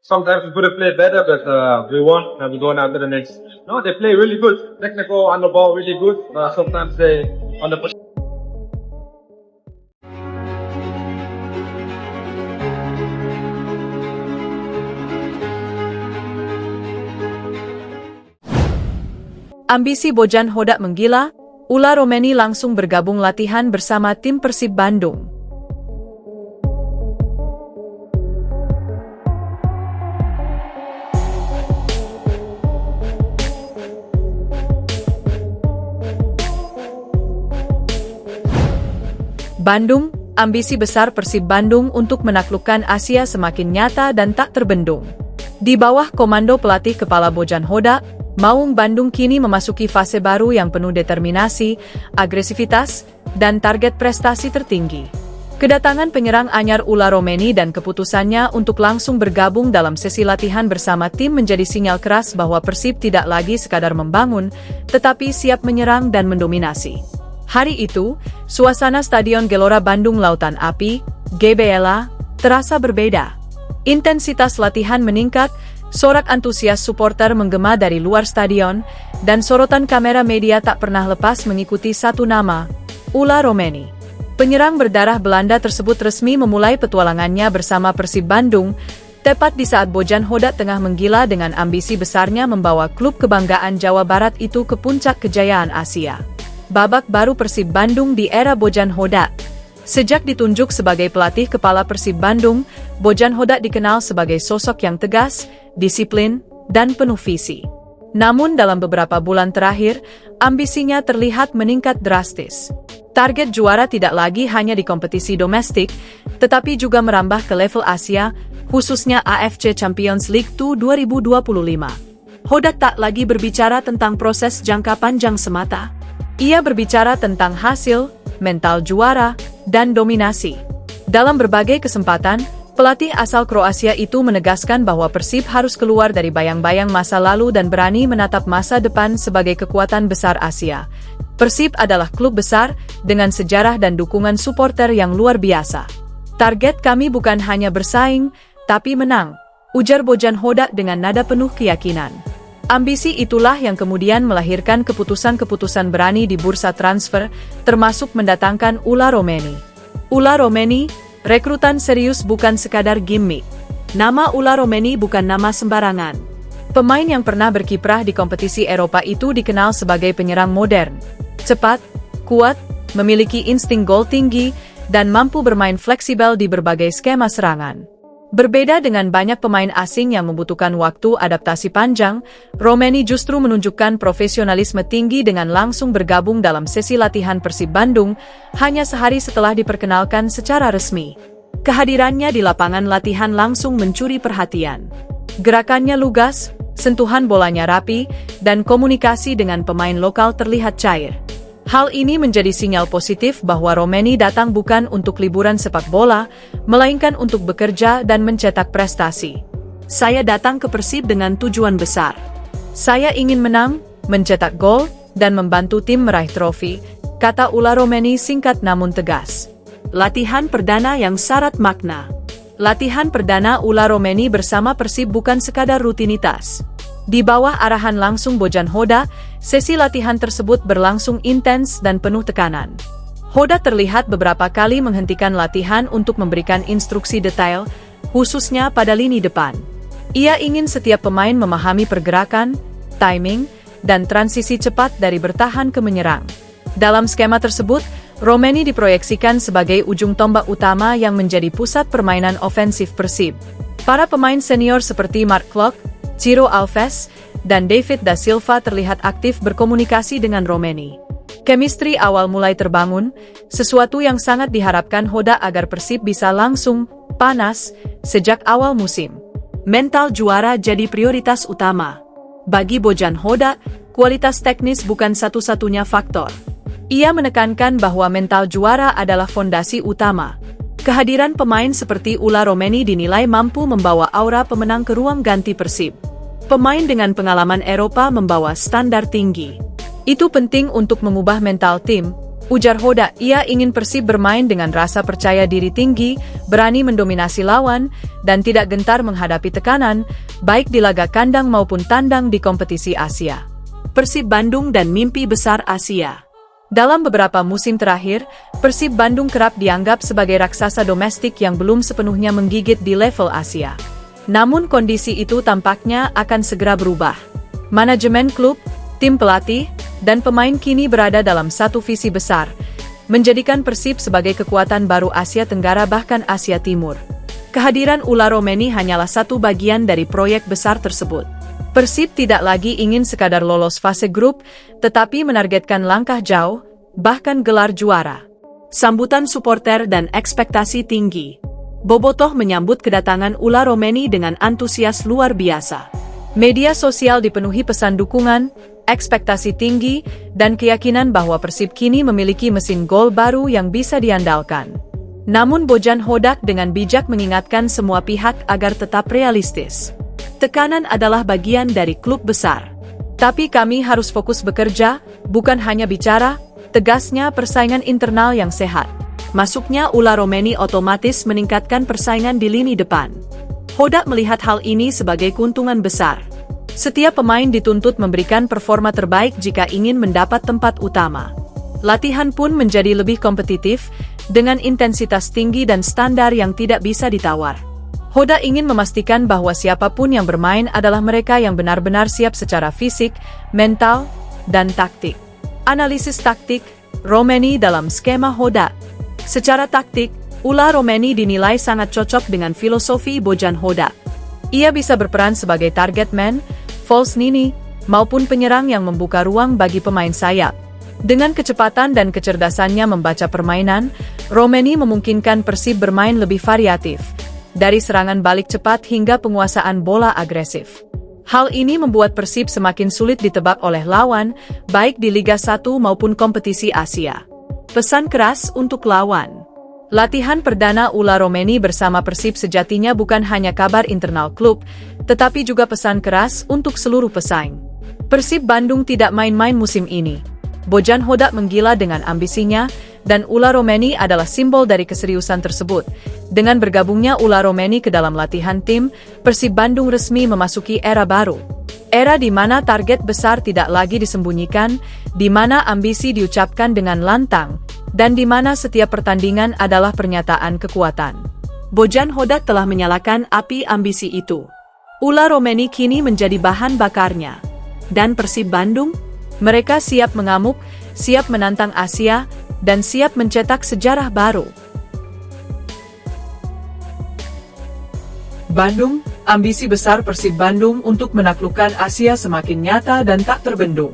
Sometimes we could have played better, but we won and we're going on to the next. No, they play really good. Technical on the ball, really good. Sometimes they on the push. Ambisi Bojan Hodak menggila, Ula Romeni langsung bergabung latihan bersama tim Persib Bandung. Bandung, ambisi besar Persib Bandung untuk menaklukkan Asia semakin nyata dan tak terbendung. Di bawah komando pelatih kepala Bojan Hodak, Maung Bandung kini memasuki fase baru yang penuh determinasi, agresivitas, dan target prestasi tertinggi. Kedatangan penyerang anyar Ula Romeni dan keputusannya untuk langsung bergabung dalam sesi latihan bersama tim menjadi sinyal keras bahwa Persib tidak lagi sekadar membangun, tetapi siap menyerang dan mendominasi. Hari itu, suasana Stadion Gelora Bandung Lautan Api, GBLA, terasa berbeda. Intensitas latihan meningkat, sorak antusias supporter menggema dari luar stadion, dan sorotan kamera media tak pernah lepas mengikuti satu nama, Ula Romeni. Penyerang berdarah Belanda tersebut resmi memulai petualangannya bersama Persib Bandung, tepat di saat Bojan Hodak tengah menggila dengan ambisi besarnya membawa klub kebanggaan Jawa Barat itu ke puncak kejayaan Asia. Babak baru Persib Bandung di era Bojan Hodak. Sejak ditunjuk sebagai pelatih kepala Persib Bandung, Bojan Hodak dikenal sebagai sosok yang tegas, disiplin, dan penuh visi. Namun dalam beberapa bulan terakhir, ambisinya terlihat meningkat drastis. Target juara tidak lagi hanya di kompetisi domestik, tetapi juga merambah ke level Asia, khususnya AFC Champions League 2025. Hodak tak lagi berbicara tentang proses jangka panjang semata. Ia berbicara tentang hasil, mental juara, dan dominasi. Dalam berbagai kesempatan, pelatih asal Kroasia itu menegaskan bahwa Persib harus keluar dari bayang-bayang masa lalu dan berani menatap masa depan sebagai kekuatan besar Asia. Persib adalah klub besar, dengan sejarah dan dukungan supporter yang luar biasa. Target kami bukan hanya bersaing, tapi menang, ujar Bojan Hodak dengan nada penuh keyakinan. Ambisi itulah yang kemudian melahirkan keputusan-keputusan berani di bursa transfer, termasuk mendatangkan Ula Romeni. Ula Romeni, rekrutan serius bukan sekadar gimmick. Nama Ula Romeni bukan nama sembarangan. Pemain yang pernah berkiprah di kompetisi Eropa itu dikenal sebagai penyerang modern. Cepat, kuat, memiliki insting gol tinggi, dan mampu bermain fleksibel di berbagai skema serangan. Berbeda dengan banyak pemain asing yang membutuhkan waktu adaptasi panjang, Romeni justru menunjukkan profesionalisme tinggi dengan langsung bergabung dalam sesi latihan Persib Bandung, hanya sehari setelah diperkenalkan secara resmi. Kehadirannya di lapangan latihan langsung mencuri perhatian. Gerakannya lugas, sentuhan bolanya rapi, dan komunikasi dengan pemain lokal terlihat cair. Hal ini menjadi sinyal positif bahwa Romeni datang bukan untuk liburan sepak bola, melainkan untuk bekerja dan mencetak prestasi. Saya datang ke Persib dengan tujuan besar. Saya ingin menang, mencetak gol, dan membantu tim meraih trofi, kata Ula Romeni singkat namun tegas. Latihan perdana yang syarat makna. Latihan perdana Ula Romeni bersama Persib bukan sekadar rutinitas. Di bawah arahan langsung Bojan Hodak, sesi latihan tersebut berlangsung intens dan penuh tekanan. Hodak terlihat beberapa kali menghentikan latihan untuk memberikan instruksi detail, khususnya pada lini depan. Ia ingin setiap pemain memahami pergerakan, timing, dan transisi cepat dari bertahan ke menyerang. Dalam skema tersebut, Romeni diproyeksikan sebagai ujung tombak utama yang menjadi pusat permainan ofensif Persib. Para pemain senior seperti Mark Klok, Ciro Alves, dan David da Silva terlihat aktif berkomunikasi dengan Romeni. Chemistry awal mulai terbangun, sesuatu yang sangat diharapkan Hodak agar Persib bisa langsung panas sejak awal musim. Mental juara jadi prioritas utama. Bagi Bojan Hodak, kualitas teknis bukan satu-satunya faktor. Ia menekankan bahwa mental juara adalah fondasi utama. Kehadiran pemain seperti Ula Romeni dinilai mampu membawa aura pemenang ke ruang ganti Persib. Pemain dengan pengalaman Eropa membawa standar tinggi. Itu penting untuk mengubah mental tim, Ujar Hoda, ia ingin Persib bermain dengan rasa percaya diri tinggi, berani mendominasi lawan, dan tidak gentar menghadapi tekanan, baik di laga kandang maupun tandang di kompetisi Asia. Persib Bandung dan mimpi besar Asia. Dalam beberapa musim terakhir, Persib Bandung kerap dianggap sebagai raksasa domestik yang belum sepenuhnya menggigit di level Asia. Namun kondisi itu tampaknya akan segera berubah. Manajemen klub, tim pelatih, dan pemain kini berada dalam satu visi besar, menjadikan Persib sebagai kekuatan baru Asia Tenggara bahkan Asia Timur. Kehadiran Ula Romeni hanyalah satu bagian dari proyek besar tersebut. Persib tidak lagi ingin sekadar lolos fase grup, tetapi menargetkan langkah jauh, bahkan gelar juara. Sambutan supporter dan ekspektasi tinggi. Bobotoh menyambut kedatangan Ula Romeni dengan antusias luar biasa. Media sosial dipenuhi pesan dukungan, ekspektasi tinggi, dan keyakinan bahwa Persib kini memiliki mesin gol baru yang bisa diandalkan. Namun Bojan Hodak dengan bijak mengingatkan semua pihak agar tetap realistis. Tekanan adalah bagian dari klub besar. Tapi kami harus fokus bekerja, bukan hanya bicara, tegasnya persaingan internal yang sehat. Masuknya Ula Romeni otomatis meningkatkan persaingan di lini depan. Hodak melihat hal ini sebagai keuntungan besar. Setiap pemain dituntut memberikan performa terbaik jika ingin mendapat tempat utama. Latihan pun menjadi lebih kompetitif, dengan intensitas tinggi dan standar yang tidak bisa ditawar. Hoda ingin memastikan bahwa siapapun yang bermain adalah mereka yang benar-benar siap secara fisik, mental, dan taktik. Analisis taktik, Romeni dalam skema Hoda. Secara taktik, Ula Romeni dinilai sangat cocok dengan filosofi Bojan Hoda. Ia bisa berperan sebagai target man, false nine, maupun penyerang yang membuka ruang bagi pemain sayap. Dengan kecepatan dan kecerdasannya membaca permainan, Romeni memungkinkan Persib bermain lebih variatif, dari serangan balik cepat hingga penguasaan bola agresif. Hal ini membuat Persib semakin sulit ditebak oleh lawan, baik di Liga 1 maupun kompetisi Asia. Pesan keras untuk lawan. Latihan perdana Ula Romeni bersama Persib sejatinya bukan hanya kabar internal klub, tetapi juga pesan keras untuk seluruh pesaing. Persib Bandung tidak main-main musim ini. Bojan Hodak menggila dengan ambisinya, dan Ula Romeni adalah simbol dari keseriusan tersebut. Dengan bergabungnya Ula Romeni ke dalam latihan tim, Persib Bandung resmi memasuki era baru. Era di mana target besar tidak lagi disembunyikan, di mana ambisi diucapkan dengan lantang, dan di mana setiap pertandingan adalah pernyataan kekuatan. Bojan Hodak telah menyalakan api ambisi itu. Ula Romeni kini menjadi bahan bakarnya. Dan Persib Bandung? Mereka siap mengamuk, siap menantang Asia, dan siap mencetak sejarah baru. Bandung, ambisi besar Persib Bandung untuk menaklukkan Asia semakin nyata dan tak terbendung.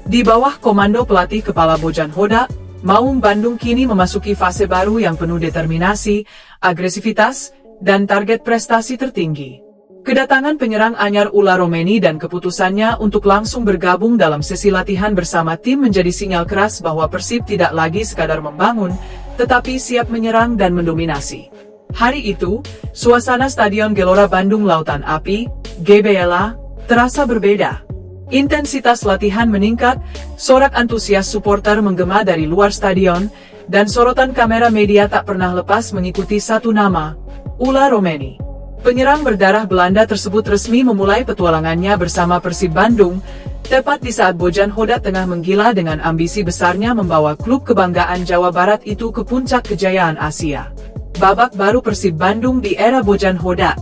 Di bawah komando pelatih kepala Bojan Hodak, Maung Bandung kini memasuki fase baru yang penuh determinasi, agresivitas, dan target prestasi tertinggi. Kedatangan penyerang anyar Ula Romeni dan keputusannya untuk langsung bergabung dalam sesi latihan bersama tim menjadi sinyal keras bahwa Persib tidak lagi sekadar membangun, tetapi siap menyerang dan mendominasi. Hari itu, suasana Stadion Gelora Bandung Lautan Api, GBLA, terasa berbeda. Intensitas latihan meningkat, sorak antusias supporter menggema dari luar stadion, dan sorotan kamera media tak pernah lepas mengikuti satu nama, Ula Romeni. Penyerang berdarah Belanda tersebut resmi memulai petualangannya bersama Persib Bandung, tepat di saat Bojan Hodak tengah menggila dengan ambisi besarnya membawa klub kebanggaan Jawa Barat itu ke puncak kejayaan Asia. Babak baru Persib Bandung di era Bojan Hodak.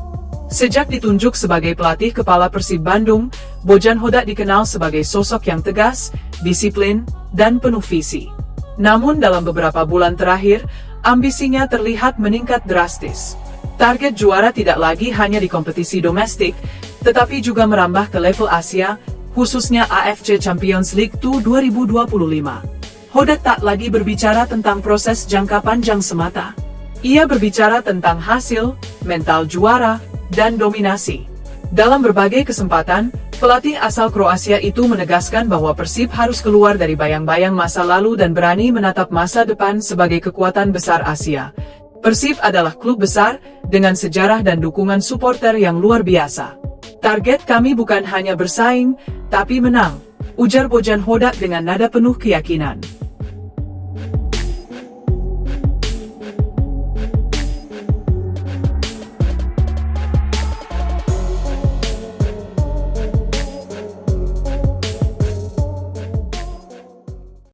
Sejak ditunjuk sebagai pelatih kepala Persib Bandung, Bojan Hodak dikenal sebagai sosok yang tegas, disiplin, dan penuh visi. Namun dalam beberapa bulan terakhir, ambisinya terlihat meningkat drastis. Target juara tidak lagi hanya di kompetisi domestik, tetapi juga merambah ke level Asia, khususnya AFC Champions League 2 2025. Hodak tak lagi berbicara tentang proses jangka panjang semata. Ia berbicara tentang hasil, mental juara, dan dominasi. Dalam berbagai kesempatan, pelatih asal Kroasia itu menegaskan bahwa Persib harus keluar dari bayang-bayang masa lalu dan berani menatap masa depan sebagai kekuatan besar Asia. Persib adalah klub besar, dengan sejarah dan dukungan supporter yang luar biasa. Target kami bukan hanya bersaing, tapi menang, ujar Bojan Hodak dengan nada penuh keyakinan.